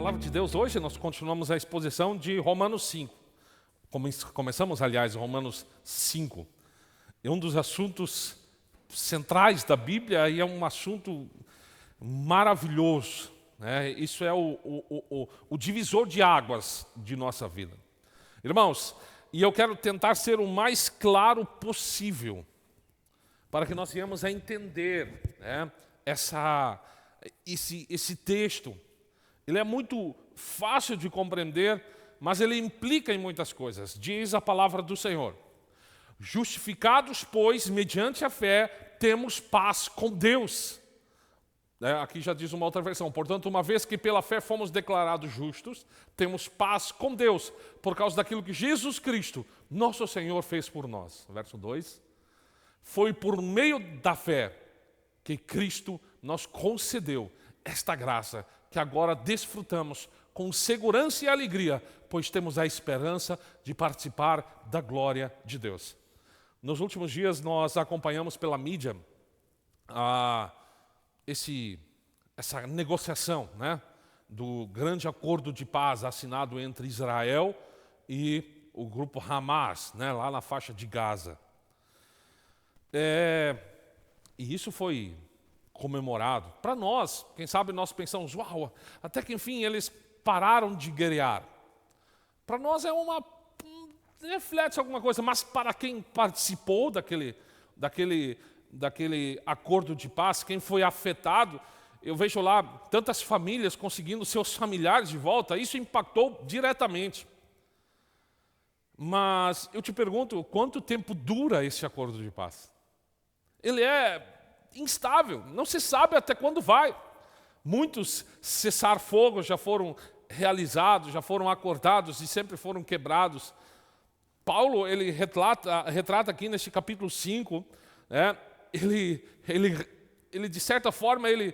palavra de Deus hoje, nós continuamos a exposição de Romanos 5. Começamos, aliás, Romanos 5. É um dos assuntos centrais da Bíblia e é um assunto maravilhoso, né? Isso é o divisor de águas de nossa vida. Irmãos, e eu quero tentar ser o mais claro possível para que nós venhamos a entender, né, esse texto. Ele é muito fácil de compreender, mas ele implica em muitas coisas. Diz a palavra do Senhor: justificados, pois, mediante a fé, temos paz com Deus. Aqui já diz uma outra versão: portanto, uma vez que pela fé fomos declarados justos, temos paz com Deus, por causa daquilo que Jesus Cristo, nosso Senhor, fez por nós. Verso 2. Foi por meio da fé que Cristo nos concedeu esta graça, que agora desfrutamos com segurança e alegria, pois temos a esperança de participar da glória de Deus. Nos últimos dias nós acompanhamos pela mídia essa negociação, né, do grande acordo de paz assinado entre Israel e o grupo Hamas, né, lá na faixa de Gaza. E isso foi comemorado. Para nós, quem sabe nós pensamos, uau, até que enfim eles pararam de guerrear. Para nós reflete alguma coisa, mas para quem participou daquele acordo de paz, quem foi afetado, eu vejo lá tantas famílias conseguindo seus familiares de volta, isso impactou diretamente. Mas eu te pergunto, quanto tempo dura esse acordo de paz? Ele é instável, não se sabe até quando vai. Muitos cessar-fogo já foram realizados, já foram acordados e sempre foram quebrados. Paulo, ele retrata aqui neste capítulo 5, né, ele de certa forma, ele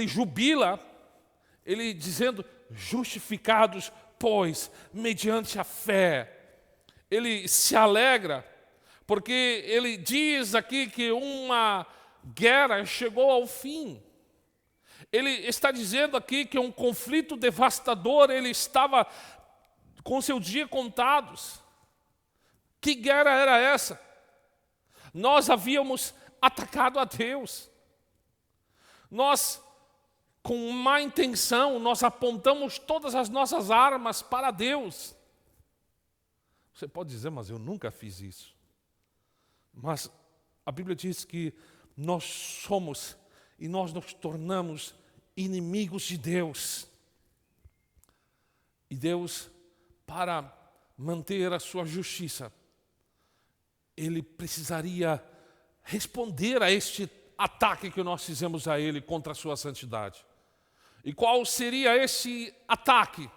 jubila, ele dizendo, justificados, pois, mediante a fé. Ele se alegra, porque ele diz aqui que uma guerra chegou ao fim. Ele está dizendo aqui que um conflito devastador, ele estava com seus dias contados. Que guerra era essa? Nós havíamos atacado a Deus. Nós, com má intenção, nós apontamos todas as nossas armas para Deus. Você pode dizer, mas eu nunca fiz isso. Mas a Bíblia diz que nós somos e nós nos tornamos inimigos de Deus. E Deus, para manter a sua justiça, Ele precisaria responder a este ataque que nós fizemos a Ele contra a sua santidade. E qual seria esse ataque?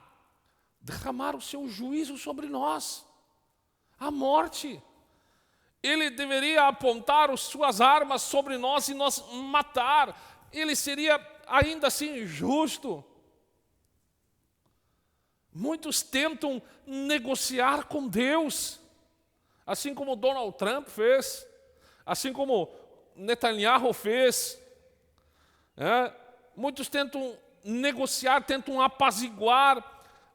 Derramar o seu juízo sobre nós, a morte. Ele deveria apontar as suas armas sobre nós e nos matar. Ele seria ainda assim justo. Muitos tentam negociar com Deus, assim como Donald Trump fez, assim como Netanyahu fez. Muitos tentam negociar, tentam apaziguar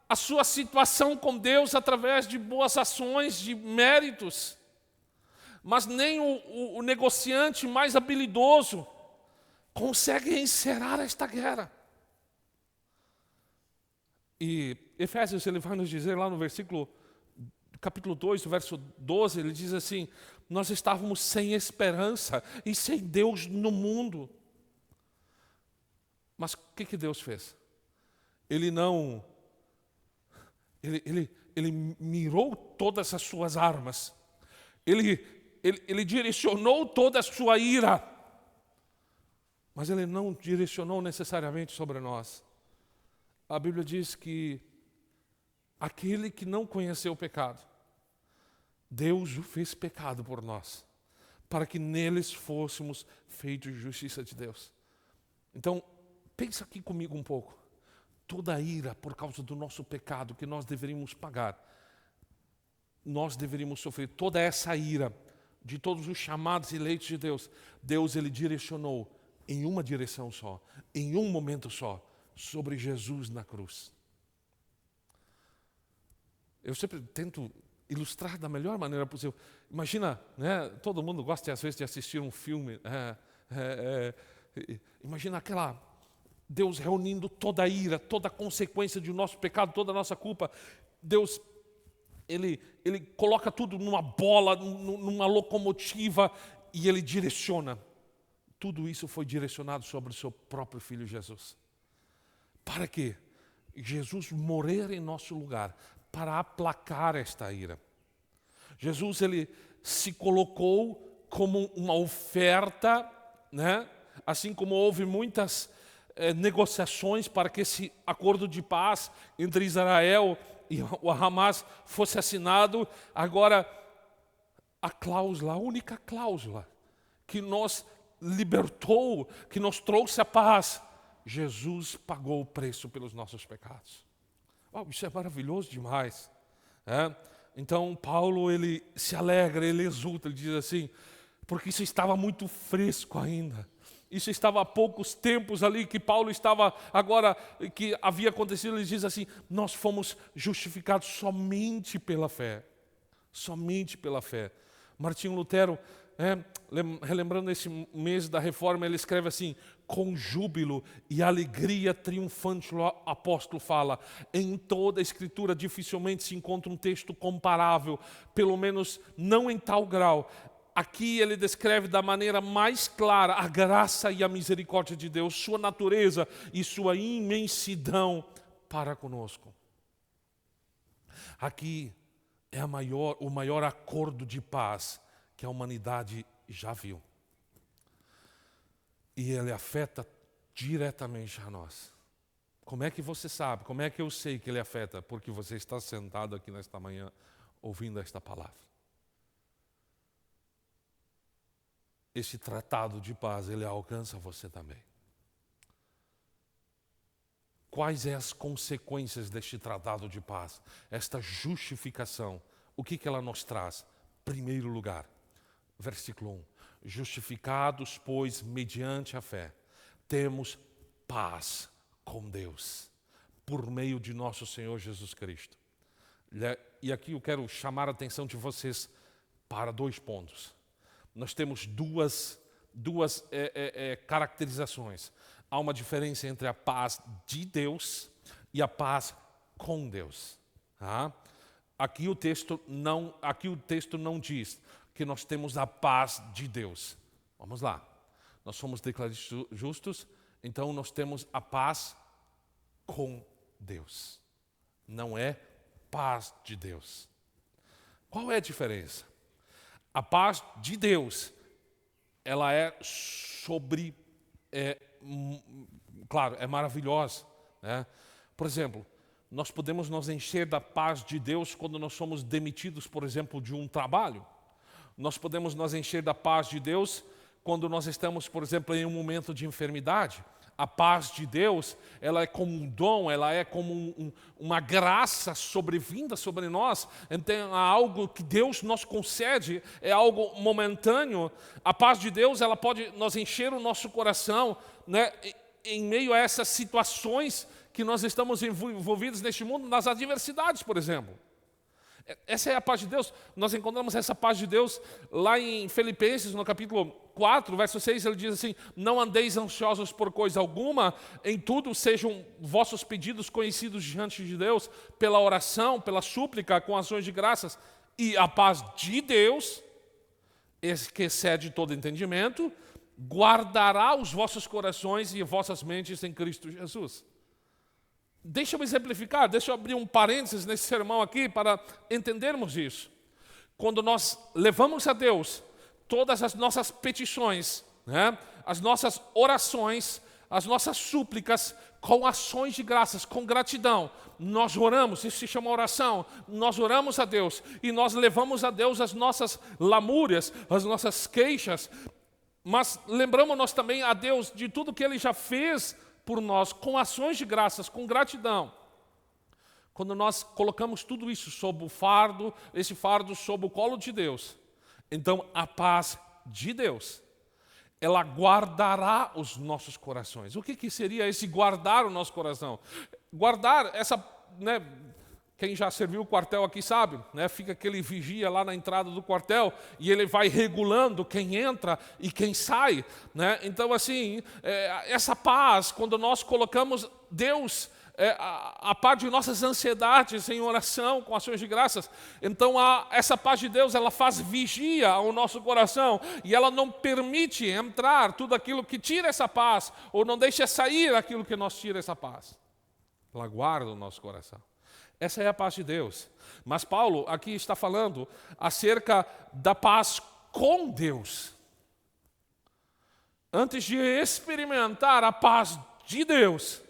a sua situação com Deus através de boas ações, de méritos. Mas nem o negociante mais habilidoso consegue encerrar esta guerra. E Efésios, ele vai nos dizer lá no capítulo 2, verso 12, ele diz assim: nós estávamos sem esperança e sem Deus no mundo. Mas o que Deus fez? Ele mirou todas as suas armas. Ele direcionou toda a sua ira, mas Ele não direcionou necessariamente sobre nós. A Bíblia diz que aquele que não conheceu o pecado, Deus o fez pecado por nós, para que neles fôssemos feitos justiça de Deus. Então, pensa aqui comigo um pouco. Toda a ira por causa do nosso pecado que nós deveríamos pagar, nós deveríamos sofrer toda essa ira de todos os chamados e eleitos de Deus. Deus, Ele direcionou em uma direção só, em um momento só, sobre Jesus na cruz. Eu sempre tento ilustrar da melhor maneira possível. Imagina, né, todo mundo gosta às vezes de assistir um filme. Imagina Deus reunindo toda a ira, toda a consequência do nosso pecado, toda a nossa culpa. Deus, Ele coloca tudo numa bola, numa locomotiva, e Ele direciona. Tudo isso foi direcionado sobre o seu próprio Filho Jesus. Para quê? Jesus morrer em nosso lugar, para aplacar esta ira. Jesus, Ele se colocou como uma oferta, né? Assim como houve muitas negociações para que esse acordo de paz entre Israel e o Hamas fosse assinado. Agora, a única cláusula que nos libertou, que nos trouxe a paz, Jesus pagou o preço pelos nossos pecados. Isso é maravilhoso demais. Então Paulo, ele se alegra, ele exulta, ele diz assim, porque isso estava muito fresco ainda. Isso estava há poucos tempos ali que Paulo estava agora, que havia acontecido. Ele diz assim, nós fomos justificados somente pela fé. Somente pela fé. Martinho Lutero, relembrando esse mês da Reforma, ele escreve assim, com júbilo e alegria triunfante, o apóstolo fala, em toda a Escritura dificilmente se encontra um texto comparável, pelo menos não em tal grau. Aqui ele descreve da maneira mais clara a graça e a misericórdia de Deus, sua natureza e sua imensidão para conosco. Aqui é o maior acordo de paz que a humanidade já viu. E ele afeta diretamente a nós. Como é que você sabe? Como é que eu sei que ele afeta? Porque você está sentado aqui nesta manhã ouvindo esta palavra. Esse tratado de paz, ele alcança você também. Quais são as consequências deste tratado de paz? Esta justificação, o que ela nos traz? Primeiro lugar, versículo 1. Justificados, pois, mediante a fé, temos paz com Deus, por meio de nosso Senhor Jesus Cristo. E aqui eu quero chamar a atenção de vocês para 2 pontos. Nós temos duas caracterizações. Há uma diferença entre a paz de Deus e a paz com Deus. Aqui o texto não diz que nós temos a paz de Deus. Vamos lá. Nós somos declarados justos, então nós temos a paz com Deus. Não é paz de Deus. Qual é a diferença? A paz de Deus, ela é claro, é maravilhosa, né? Por exemplo, nós podemos nos encher da paz de Deus quando nós somos demitidos, por exemplo, de um trabalho. Nós podemos nos encher da paz de Deus quando nós estamos, por exemplo, em um momento de enfermidade. A paz de Deus, ela é como um dom, ela é como uma graça sobrevinda sobre nós. Então, há algo que Deus nos concede, é algo momentâneo. A paz de Deus, ela pode nos encher o nosso coração, né, em meio a essas situações que nós estamos envolvidos neste mundo, nas adversidades, por exemplo. Essa é a paz de Deus. Nós encontramos essa paz de Deus lá em Filipenses, no capítulo 4, verso 6, ele diz assim, não andeis ansiosos por coisa alguma, em tudo sejam vossos pedidos conhecidos diante de Deus, pela oração, pela súplica, com ações de graças, e a paz de Deus, que excede todo entendimento, guardará os vossos corações e vossas mentes em Cristo Jesus. Deixa eu exemplificar, deixa eu abrir um parênteses nesse sermão aqui para entendermos isso. Quando nós levamos a Deus todas as nossas petições, né, as nossas orações, as nossas súplicas, com ações de graças, com gratidão, nós oramos, isso se chama oração, nós oramos a Deus e nós levamos a Deus as nossas lamúrias, as nossas queixas, mas lembramos-nos também a Deus de tudo que Ele já fez por nós, com ações de graças, com gratidão. Quando nós colocamos tudo isso sob o fardo, esse fardo sob o colo de Deus, então a paz de Deus, ela guardará os nossos corações. O que seria esse guardar o nosso coração? Guardar essa, né, quem já serviu o quartel aqui sabe, né, fica aquele vigia lá na entrada do quartel e ele vai regulando quem entra e quem sai, né? Então assim, essa paz, quando nós colocamos Deus a par de nossas ansiedades em oração, com ações de graças, então essa paz de Deus, ela faz vigia ao nosso coração e ela não permite entrar tudo aquilo que tira essa paz, ou não deixa sair aquilo que nos tira essa paz. Ela guarda o nosso coração. Essa é a paz de Deus. Mas Paulo aqui está falando acerca da paz com Deus. Antes de experimentar a paz de Deus,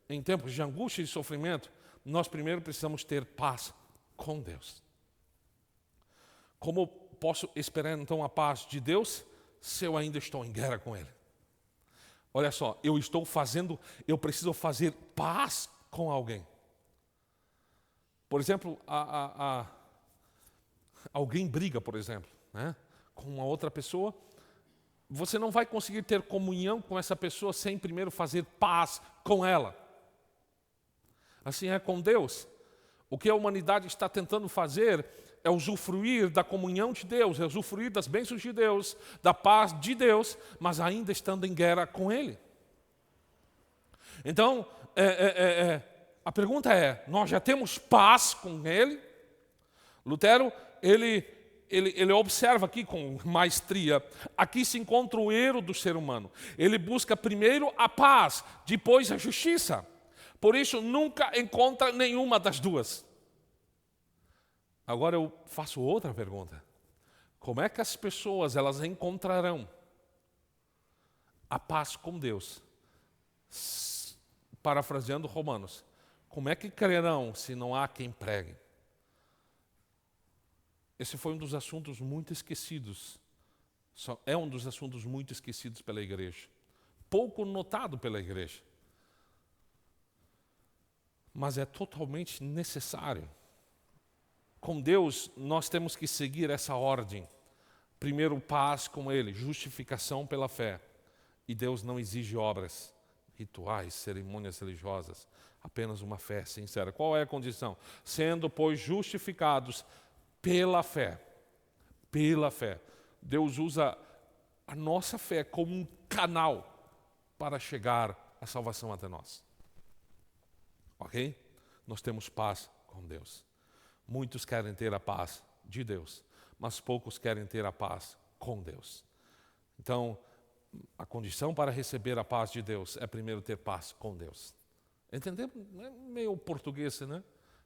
em tempos de angústia e sofrimento, nós primeiro precisamos ter paz com Deus. Como posso esperar então a paz de Deus se eu ainda estou em guerra com Ele? Olha só, eu preciso fazer paz com alguém. Por exemplo, alguém briga, por exemplo, né, com uma outra pessoa. Você não vai conseguir ter comunhão com essa pessoa sem primeiro fazer paz com ela. Assim é com Deus. O que a humanidade está tentando fazer é usufruir da comunhão de Deus, é usufruir das bênçãos de Deus, da paz de Deus, mas ainda estando em guerra com Ele. Então, a pergunta é, nós já temos paz com Ele? Lutero, ele observa aqui com maestria, aqui se encontra o erro do ser humano. Ele busca primeiro a paz, depois a justiça. Por isso, nunca encontra nenhuma das duas. Agora eu faço outra pergunta. Como é que as pessoas elas encontrarão a paz com Deus? Parafraseando Romanos, como é que crerão se não há quem pregue? Esse foi um dos assuntos muito esquecidos. É um dos assuntos muito esquecidos pela igreja. Pouco notado pela igreja. Mas é totalmente necessário. Com Deus, nós temos que seguir essa ordem. Primeiro, paz com Ele, justificação pela fé. E Deus não exige obras, rituais, cerimônias religiosas. Apenas uma fé sincera. Qual é a condição? Sendo, pois, justificados pela fé. Pela fé. Deus usa a nossa fé como um canal para chegar à salvação até nós. Ok? Nós temos paz com Deus. Muitos querem ter a paz de Deus, mas poucos querem ter a paz com Deus. Então, a condição para receber a paz de Deus é primeiro ter paz com Deus. Entendeu? É meio português, né?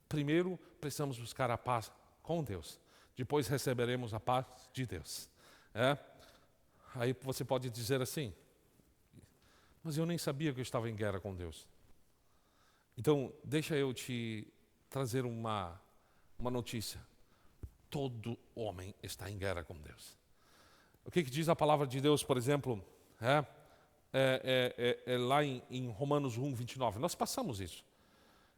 Primeiro precisamos buscar a paz com Deus. Depois receberemos a paz de Deus. Aí você pode dizer assim, mas eu nem sabia que eu estava em guerra com Deus. Então, deixa eu te trazer uma notícia. Todo homem está em guerra com Deus. O que diz a palavra de Deus, por exemplo, lá em Romanos 1, 29. Nós passamos isso.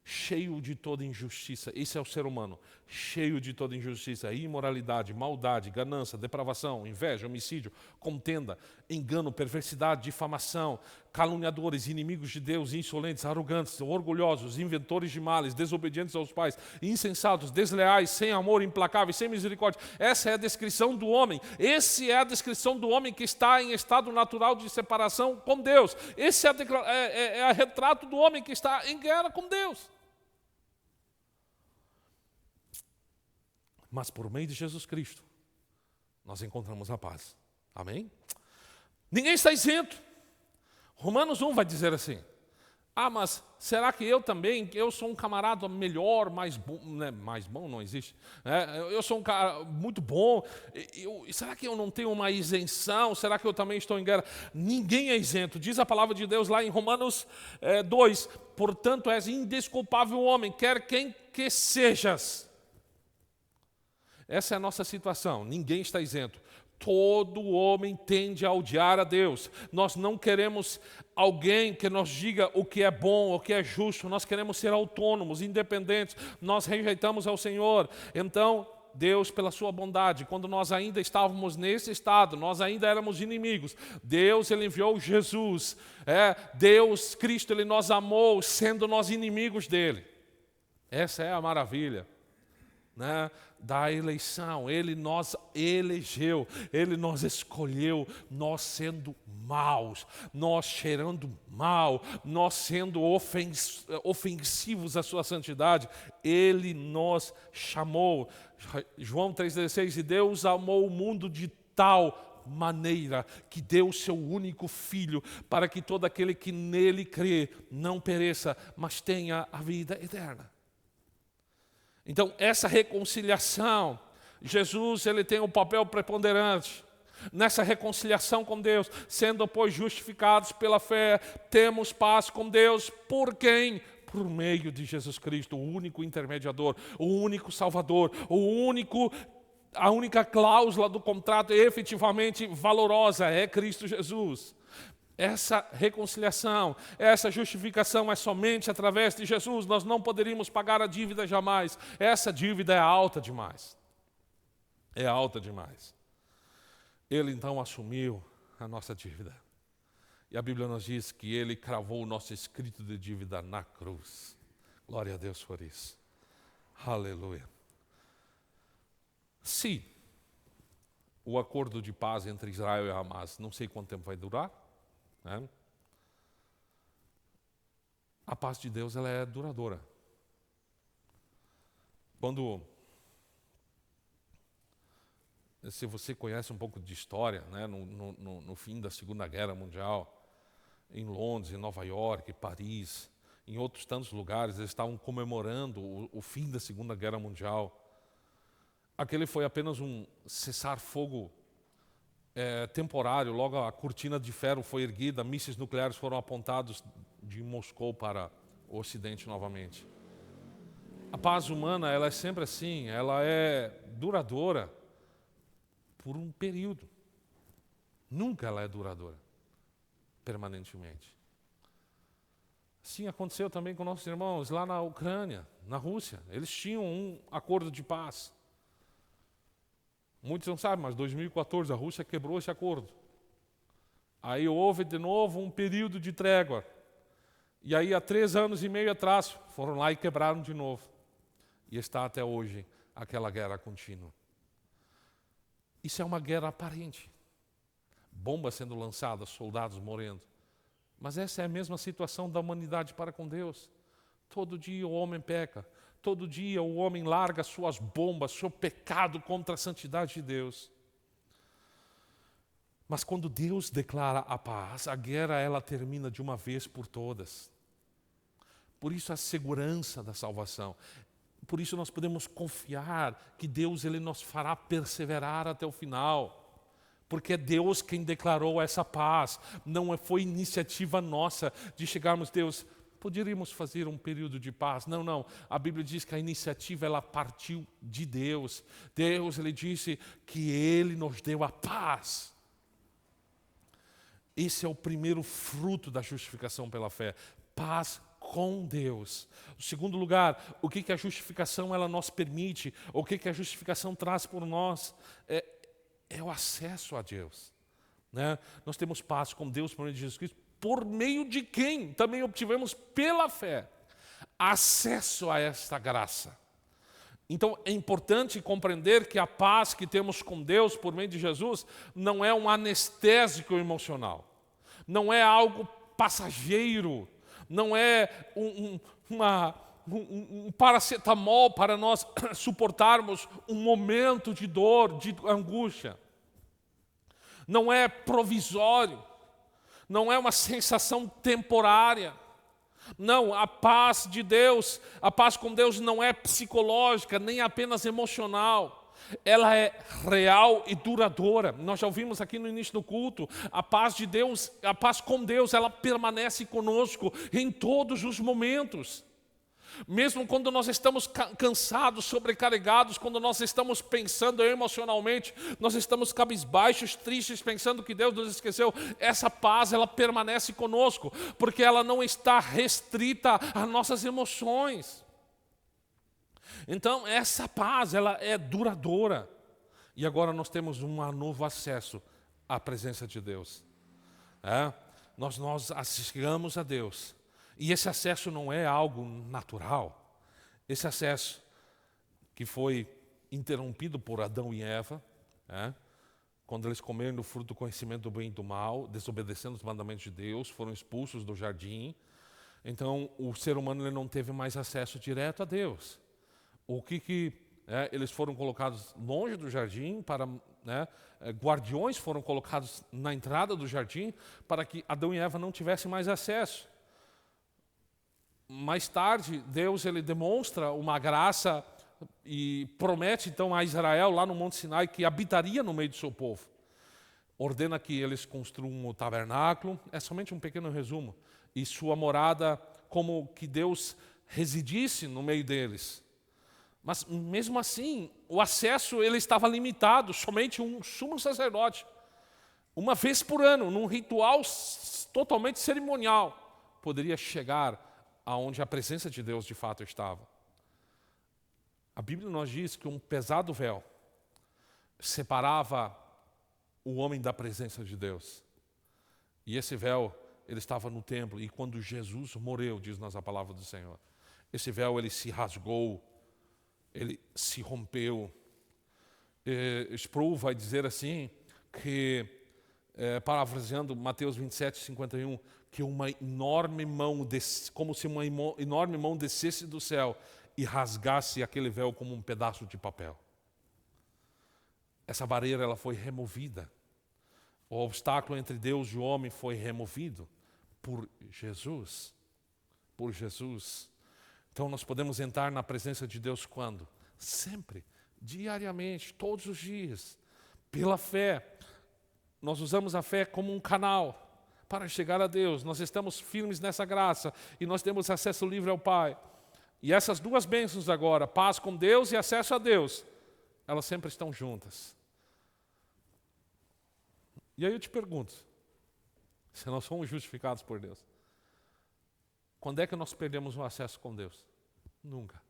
Cheio de toda injustiça. Esse é o ser humano. Cheio de toda injustiça, imoralidade, maldade, ganância, depravação, inveja, homicídio, contenda, engano, perversidade, difamação, caluniadores, inimigos de Deus, insolentes, arrogantes, orgulhosos, inventores de males, desobedientes aos pais, insensatos, desleais, sem amor, implacáveis, sem misericórdia. Essa é a descrição do homem. Essa é a descrição do homem que está em estado natural de separação com Deus. Esse é o retrato do homem que está em guerra com Deus. Mas por meio de Jesus Cristo, nós encontramos a paz. Amém? Ninguém está isento. Romanos 1 vai dizer assim, mas será que eu também, eu sou um camarada melhor, mais bom, né? Mais bom não existe, eu sou um cara muito bom, será que eu não tenho uma isenção, será que eu também estou em guerra? Ninguém é isento, diz a palavra de Deus lá em Romanos 2, portanto és indesculpável homem, quer quem que sejas. Essa é a nossa situação, ninguém está isento. Todo homem tende a odiar a Deus. Nós não queremos alguém que nos diga o que é bom, o que é justo. Nós queremos ser autônomos, independentes. Nós rejeitamos ao Senhor. Então, Deus, pela sua bondade, quando nós ainda estávamos nesse estado, nós ainda éramos inimigos, Deus, Ele enviou Jesus. Deus, Cristo, Ele nos amou, sendo nós inimigos dEle. Essa é a maravilha, né, da eleição. Ele nos elegeu, Ele nos escolheu, nós sendo maus, nós cheirando mal, nós sendo ofensivos à sua santidade, Ele nos chamou. João 3,16, e Deus amou o mundo de tal maneira que deu o seu único Filho, para que todo aquele que nele crê não pereça, mas tenha a vida eterna. Então, essa reconciliação, Jesus, Ele tem um papel preponderante nessa reconciliação com Deus. Sendo, pois, justificados pela fé, temos paz com Deus. Por quem? Por meio de Jesus Cristo, o único intermediador, o único Salvador, a única cláusula do contrato efetivamente valorosa é Cristo Jesus. Essa reconciliação, essa justificação é somente através de Jesus. Nós não poderíamos pagar a dívida jamais. Essa dívida é alta demais. É alta demais. Ele então assumiu a nossa dívida. E a Bíblia nos diz que Ele cravou o nosso escrito de dívida na cruz. Glória a Deus por isso. Aleluia. Se o acordo de paz entre Israel e Hamas, não sei quanto tempo vai durar, né? A paz de Deus, ela é duradoura. Se você conhece um pouco de história, né, no fim da Segunda Guerra Mundial, em Londres, em Nova York, em Paris, em outros tantos lugares, eles estavam comemorando o fim da Segunda Guerra Mundial. Aquele foi apenas um cessar-fogo temporário. Logo a cortina de ferro foi erguida, mísseis nucleares foram apontados de Moscou para o Ocidente novamente. A paz humana, ela é sempre assim, ela é duradoura por um período. Nunca ela é duradoura, permanentemente. Assim aconteceu também com nossos irmãos lá na Ucrânia, na Rússia. Eles tinham um acordo de paz. Muitos não sabem, mas em 2014 a Rússia quebrou esse acordo. Aí houve de novo um período de trégua. E aí há 3 anos e meio atrás foram lá e quebraram de novo. E está até hoje aquela guerra contínua. Isso é uma guerra aparente. Bombas sendo lançadas, soldados morrendo. Mas essa é a mesma situação da humanidade para com Deus. Todo dia o homem peca. Todo dia o homem larga suas bombas, seu pecado contra a santidade de Deus. Mas quando Deus declara a paz, a guerra ela termina de uma vez por todas. Por isso a segurança da salvação. Por isso nós podemos confiar que Deus Ele nos fará perseverar até o final. Porque é Deus quem declarou essa paz. Não foi iniciativa nossa de chegarmos, Deus, poderíamos fazer um período de paz. Não, não. A Bíblia diz que a iniciativa ela partiu de Deus. Deus, Ele disse que Ele nos deu a paz. Esse é o primeiro fruto da justificação pela fé. Paz com Deus. Em segundo lugar, o que a justificação ela nos permite? O que a justificação traz por nós? É o acesso a Deus. Né? Nós temos paz com Deus por meio de Jesus Cristo. Por meio de quem também obtivemos pela fé acesso a esta graça. Então é importante compreender que a paz que temos com Deus por meio de Jesus não é um anestésico emocional, não é algo passageiro, não é um paracetamol para nós suportarmos um momento de dor, de angústia. Não é provisório. Não é uma sensação temporária. Não, a paz de Deus, a paz com Deus não é psicológica, nem apenas emocional. Ela é real e duradoura. Nós já ouvimos aqui no início do culto, a paz de Deus, a paz com Deus, ela permanece conosco em todos os momentos. Mesmo quando nós estamos cansados, sobrecarregados, quando nós estamos pensando emocionalmente, nós estamos cabisbaixos, tristes, pensando que Deus nos esqueceu, essa paz ela permanece conosco, porque ela não está restrita às nossas emoções. Então, essa paz, ela é duradoura. E agora nós temos um novo acesso à presença de Deus. Nós chegamos a Deus. E esse acesso não é algo natural. Esse acesso que foi interrompido por Adão e Eva, quando eles comeram do fruto do conhecimento do bem e do mal, desobedecendo os mandamentos de Deus, foram expulsos do jardim. Então, o ser humano ele não teve mais acesso direto a Deus. Eles foram colocados longe do jardim, guardiões foram colocados na entrada do jardim para que Adão e Eva não tivessem mais acesso. Mais tarde, Deus ele demonstra uma graça e promete então a Israel lá no Monte Sinai que habitaria no meio do seu povo. Ordena que eles construam o tabernáculo, é somente um pequeno resumo, e sua morada como que Deus residisse no meio deles. Mas mesmo assim, o acesso ele estava limitado, somente um sumo sacerdote, uma vez por ano, num ritual totalmente cerimonial, poderia chegar aonde a presença de Deus de fato estava. A Bíblia nos diz que um pesado véu separava o homem da presença de Deus. E esse véu, ele estava no templo, e quando Jesus morreu, diz-nos a palavra do Senhor, esse véu ele se rasgou, ele se rompeu. Sproul vai dizer assim, que, parafraseando Mateus 27:51, que uma enorme mão, como se uma enorme mão descesse do céu e rasgasse aquele véu como um pedaço de papel. Essa barreira ela foi removida. O obstáculo entre Deus e o homem foi removido por Jesus. Por Jesus. Então nós podemos entrar na presença de Deus quando? Sempre, diariamente, todos os dias, pela fé. Nós usamos a fé como um canal para chegar a Deus. Nós estamos firmes nessa graça e nós temos acesso livre ao Pai. E essas duas bênçãos agora, paz com Deus e acesso a Deus, elas sempre estão juntas. E aí eu te pergunto, se nós somos justificados por Deus, quando é que nós perdemos o acesso com Deus? Nunca.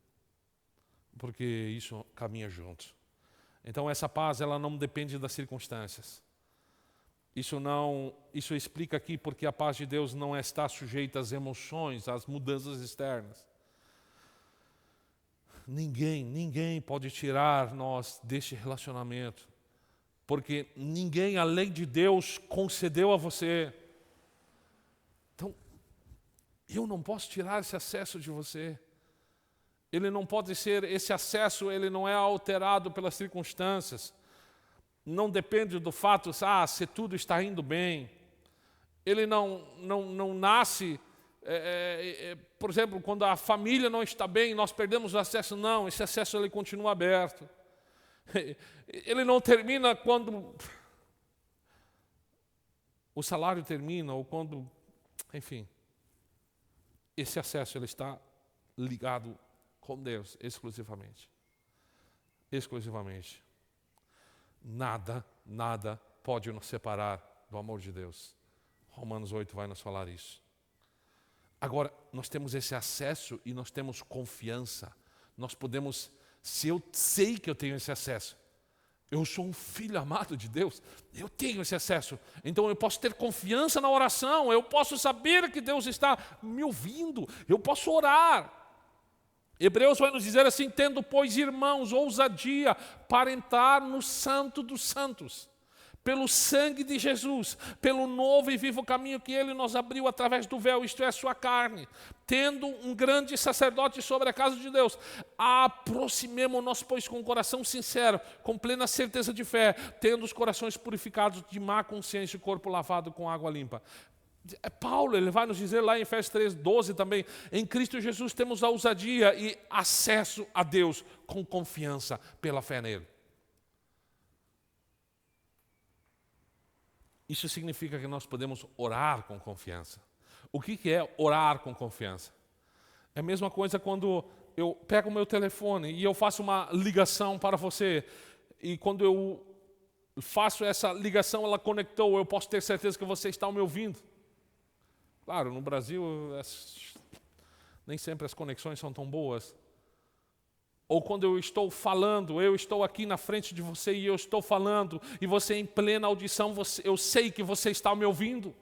Porque isso caminha junto. Então essa paz, ela não depende das circunstâncias. Isso explica aqui porque a paz de Deus não está sujeita às emoções, às mudanças externas. Ninguém pode tirar nós deste relacionamento. Porque ninguém além de Deus concedeu a você. Então, eu não posso tirar esse acesso de você. Ele não pode ser, esse acesso ele não é alterado pelas circunstâncias. Não depende do fato, se tudo está indo bem. Ele não nasce, por exemplo, quando a família não está bem, nós perdemos o acesso. Não, esse acesso ele continua aberto. Ele não termina quando o salário termina ou quando, enfim. Esse acesso ele está ligado com Deus exclusivamente. Exclusivamente. Nada pode nos separar do amor de Deus. Romanos 8 vai nos falar isso. Agora, nós temos esse acesso e nós temos confiança. Nós podemos, se eu sei que eu tenho esse acesso, eu sou um filho amado de Deus, eu tenho esse acesso. Então eu posso ter confiança na oração, eu posso saber que Deus está me ouvindo, eu posso orar. Hebreus vai nos dizer assim, tendo, pois, irmãos, ousadia para entrar no Santo dos Santos, pelo sangue de Jesus, pelo novo e vivo caminho que Ele nos abriu através do véu, isto é, a sua carne, tendo um grande sacerdote sobre a casa de Deus, aproximemo-nos, pois, com o coração sincero, com plena certeza de fé, tendo os corações purificados de má consciência e o corpo lavado com água limpa. Paulo, ele vai nos dizer lá em Efésios 3:12 também, em Cristo Jesus temos a ousadia e acesso a Deus com confiança pela fé nele. Isso significa que nós podemos orar com confiança. O que é orar com confiança? É a mesma coisa quando eu pego o meu telefone e eu faço uma ligação para você, e quando eu faço essa ligação, ela conectou, eu posso ter certeza que você está me ouvindo. Claro, no Brasil nem sempre as conexões são tão boas. ou quando eu estou falando, eu estou aqui na frente de você e eu estou falando, e você em plena audição, eu sei que você está me ouvindo.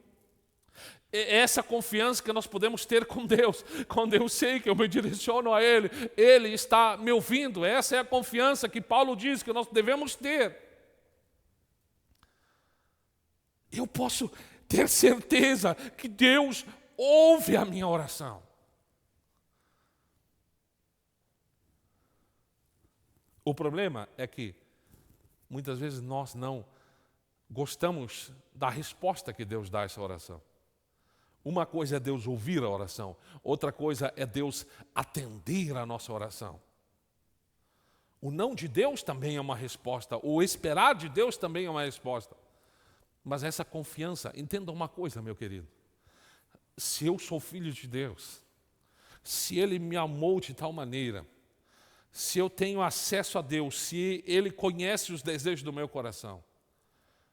É essa confiança que nós podemos ter com Deus, quando eu sei que eu me direciono a Ele, Ele está me ouvindo. Essa é a confiança que Paulo diz que nós devemos ter. Eu posso ter certeza que Deus ouve a minha oração. O problema é que muitas vezes nós não gostamos da resposta que Deus dá a essa oração. Uma coisa é Deus ouvir a oração, outra coisa é Deus atender a nossa oração. O não de Deus também é uma resposta, o esperar de Deus também é uma resposta. Mas essa confiança, entenda uma coisa, meu querido. Se eu sou filho de Deus, se Ele me amou de tal maneira, se eu tenho acesso a Deus, se Ele conhece os desejos do meu coração,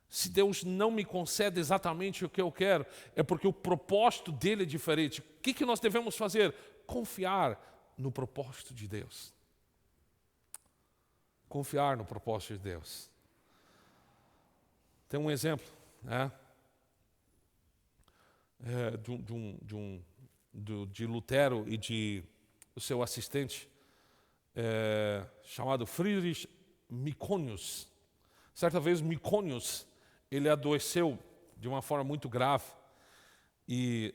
se Deus não me concede exatamente o que eu quero, é porque o propósito dele é diferente. O que nós devemos fazer? Confiar no propósito de Deus. Confiar no propósito de Deus. Tem um exemplo, né? De Lutero e de o seu assistente, chamado Friedrich Myconius. Certa vez, Myconius, ele adoeceu de uma forma muito grave e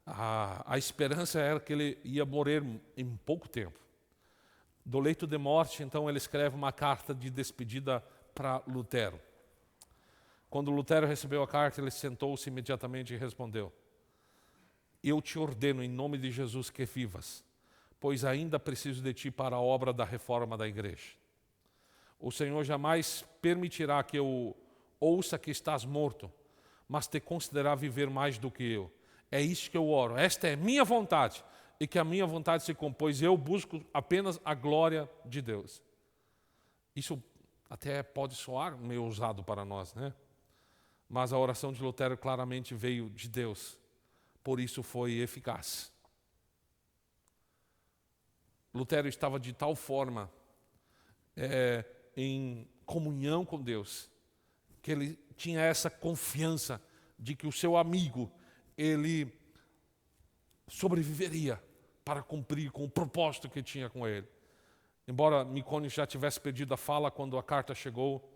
a esperança era que ele ia morrer em pouco tempo. Do leito de morte, então, ele escreve uma carta de despedida para Lutero. Quando Lutero recebeu a carta, ele sentou-se imediatamente e respondeu: eu te ordeno em nome de Jesus que vivas, pois ainda preciso de ti para a obra da reforma da igreja. O Senhor jamais permitirá que eu ouça que estás morto, mas te considerar viver mais do que eu. É isso que eu oro. Esta é minha vontade, e que a minha vontade se compôs. Eu busco apenas a glória de Deus. Isso até pode soar meio ousado para nós, né? Mas a oração de Lutero claramente veio de Deus. Por isso foi eficaz. Lutero estava de tal forma em comunhão com Deus, que ele tinha essa confiança de que o seu amigo, ele sobreviveria para cumprir com o propósito que tinha com ele. Embora Myconius já tivesse perdido a fala quando a carta chegou,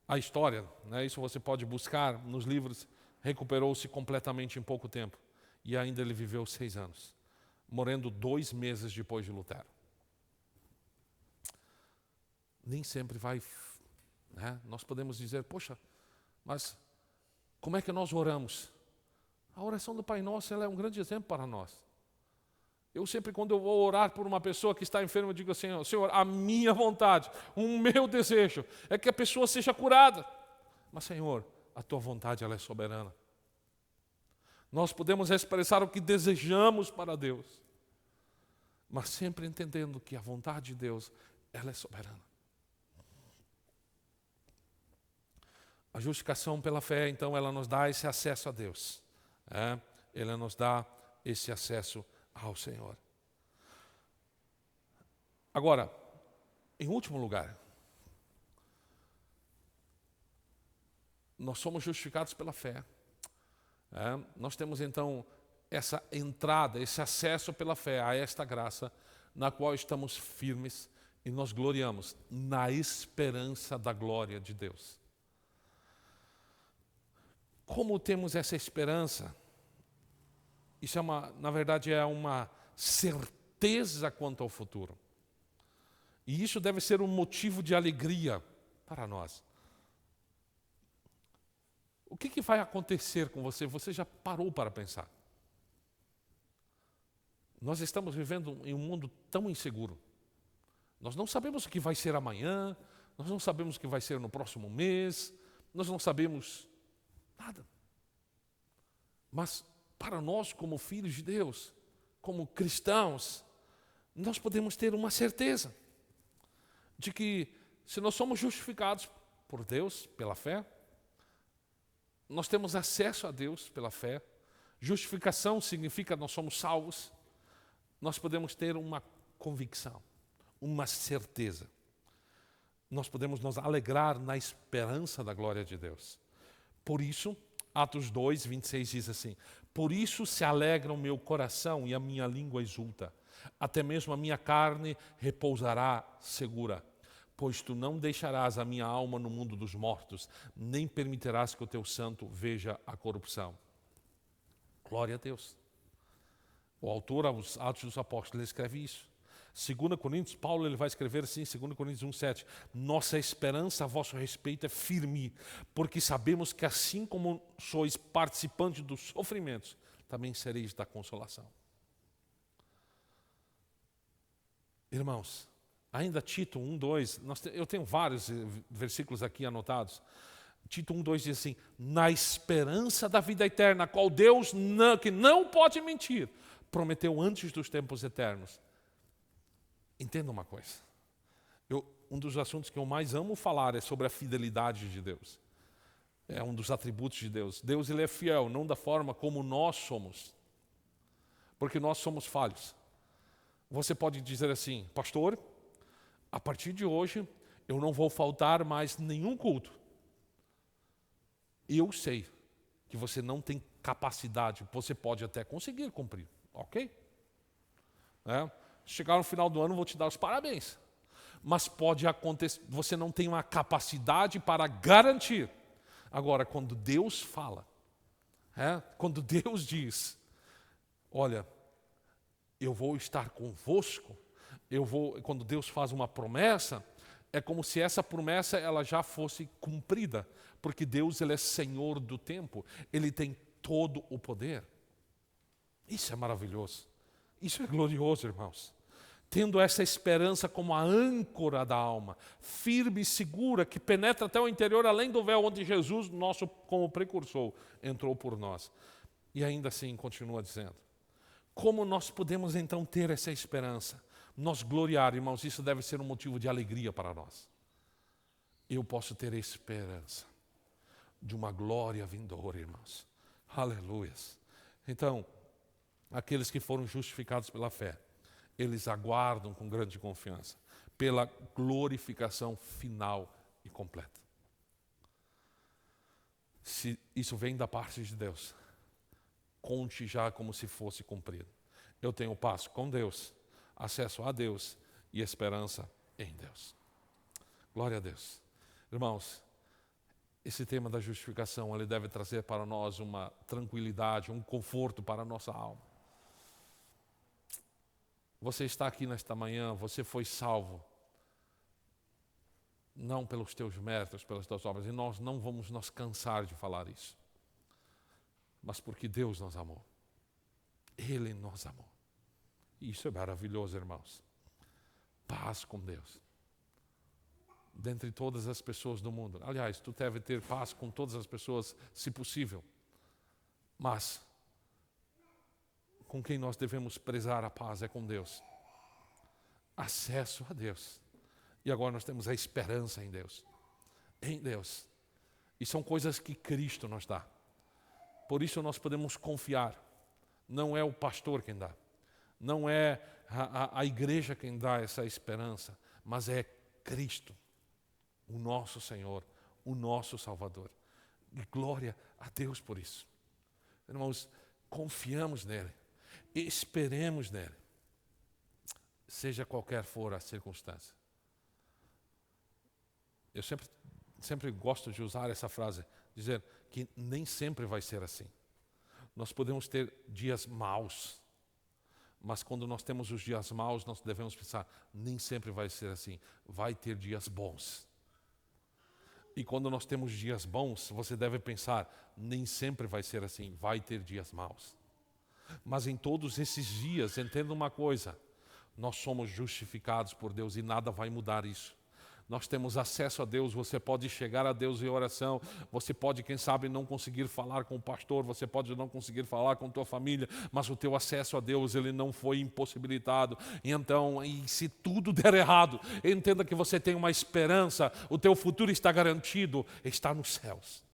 a história, né, isso você pode buscar nos livros, recuperou-se completamente em pouco tempo. E ainda ele viveu 6 anos, morrendo 2 meses depois de Lutero. Nem sempre vai, né? Nós podemos dizer, poxa, mas como é que nós oramos? A oração do Pai Nosso, ela é um grande exemplo para nós. Eu sempre, quando eu vou orar por uma pessoa que está enferma, eu digo assim: Senhor, a minha vontade, o meu desejo é que a pessoa seja curada. Mas, Senhor, a tua vontade, ela é soberana. Nós podemos expressar o que desejamos para Deus, mas sempre entendendo que a vontade de Deus, ela é soberana. A justificação pela fé, então, ela nos dá esse acesso a Deus. Ela nos dá esse acesso ao Senhor. Agora, em último lugar, nós somos justificados pela fé. Nós temos, então, essa entrada, esse acesso pela fé a esta graça, na qual estamos firmes e nós gloriamos na esperança da glória de Deus. Como temos essa esperança? Isso na verdade é uma certeza quanto ao futuro. E isso deve ser um motivo de alegria para nós. O que vai acontecer com você? Você já parou para pensar? Nós estamos vivendo em um mundo tão inseguro. Nós não sabemos o que vai ser amanhã, nós não sabemos o que vai ser no próximo mês, nós não sabemos nada. Mas para nós, como filhos de Deus, como cristãos, nós podemos ter uma certeza de que, se nós somos justificados por Deus, pela fé, nós temos acesso a Deus pela fé. Justificação significa nós somos salvos. Nós podemos ter uma convicção, uma certeza. Nós podemos nos alegrar na esperança da glória de Deus. Por isso, Atos 2, 26 diz assim: por isso se alegra o meu coração e a minha língua exulta. Até mesmo a minha carne repousará segura. Pois tu não deixarás a minha alma no mundo dos mortos, nem permitirás que o teu santo veja a corrupção. Glória a Deus. O autor aos Atos dos Apóstolos, ele escreve isso. 2 Coríntios, Paulo ele vai escrever assim, 2 Coríntios 1,7: nossa esperança a vosso respeito é firme, porque sabemos que assim como sois participantes dos sofrimentos, também sereis da consolação. Irmãos, ainda Tito 1,2, eu tenho vários versículos aqui anotados. Tito 1,2 diz assim: na esperança da vida eterna, a qual Deus, que não pode mentir, prometeu antes dos tempos eternos. Entenda uma coisa. Um dos assuntos que eu mais amo falar é sobre a fidelidade de Deus. É um dos atributos de Deus. Deus ele é fiel, não da forma como nós somos. Porque nós somos falhos. Você pode dizer assim: pastor, a partir de hoje eu não vou faltar mais nenhum culto. E eu sei que você não tem capacidade, você pode até conseguir cumprir, ok? Chegar no final do ano, vou te dar os parabéns. Mas pode acontecer, você não tem uma capacidade para garantir. Agora, quando Deus fala, quando Deus diz: olha, eu vou estar convosco, quando Deus faz uma promessa, é como se essa promessa ela já fosse cumprida, porque Deus ele é Senhor do tempo, Ele tem todo o poder. Isso é maravilhoso, isso é glorioso, irmãos. Tendo essa esperança como a âncora da alma, firme e segura, que penetra até o interior, além do véu, onde Jesus, nosso como precursor, entrou por nós. E ainda assim, continua dizendo, como nós podemos então ter essa esperança? Nós gloriar, irmãos, isso deve ser um motivo de alegria para nós. Eu posso ter esperança de uma glória vindoura, irmãos. Aleluias. Então, aqueles que foram justificados pela fé, eles aguardam com grande confiança pela glorificação final e completa. Se isso vem da parte de Deus, conte já como se fosse cumprido. Eu tenho paz com Deus, acesso a Deus e esperança em Deus. Glória a Deus. Irmãos, esse tema da justificação, ele deve trazer para nós uma tranquilidade, um conforto para a nossa alma. Você está aqui nesta manhã, você foi salvo, não pelos teus méritos, pelas tuas obras, e nós não vamos nos cansar de falar isso, mas porque Deus nos amou. Ele nos amou. Isso é maravilhoso, irmãos. Paz com Deus. Dentre todas as pessoas do mundo. Aliás, tu deve ter paz com todas as pessoas, se possível. Mas com quem nós devemos prezar a paz é com Deus. Acesso a Deus. E agora nós temos a esperança em Deus. Em Deus. E são coisas que Cristo nos dá. Por isso nós podemos confiar. Não é o pastor quem dá. Não é a igreja quem dá essa esperança. Mas é Cristo. O nosso Senhor. O nosso Salvador. E glória a Deus por isso. Irmãos, confiamos nele. Esperemos nele, seja qualquer for a circunstância. Eu sempre gosto de usar essa frase, dizer que nem sempre vai ser assim. Nós podemos ter dias maus, mas quando nós temos os dias maus, nós devemos pensar, nem sempre vai ser assim, vai ter dias bons. E quando nós temos dias bons, você deve pensar, nem sempre vai ser assim, vai ter dias maus. Mas em todos esses dias, entenda uma coisa, nós somos justificados por Deus e nada vai mudar isso. Nós temos acesso a Deus, você pode chegar a Deus em oração, você pode, quem sabe, não conseguir falar com o pastor, você pode não conseguir falar com tua família, mas o teu acesso a Deus, ele não foi impossibilitado. E então, se tudo der errado, entenda que você tem uma esperança, o teu futuro está garantido, está nos céus.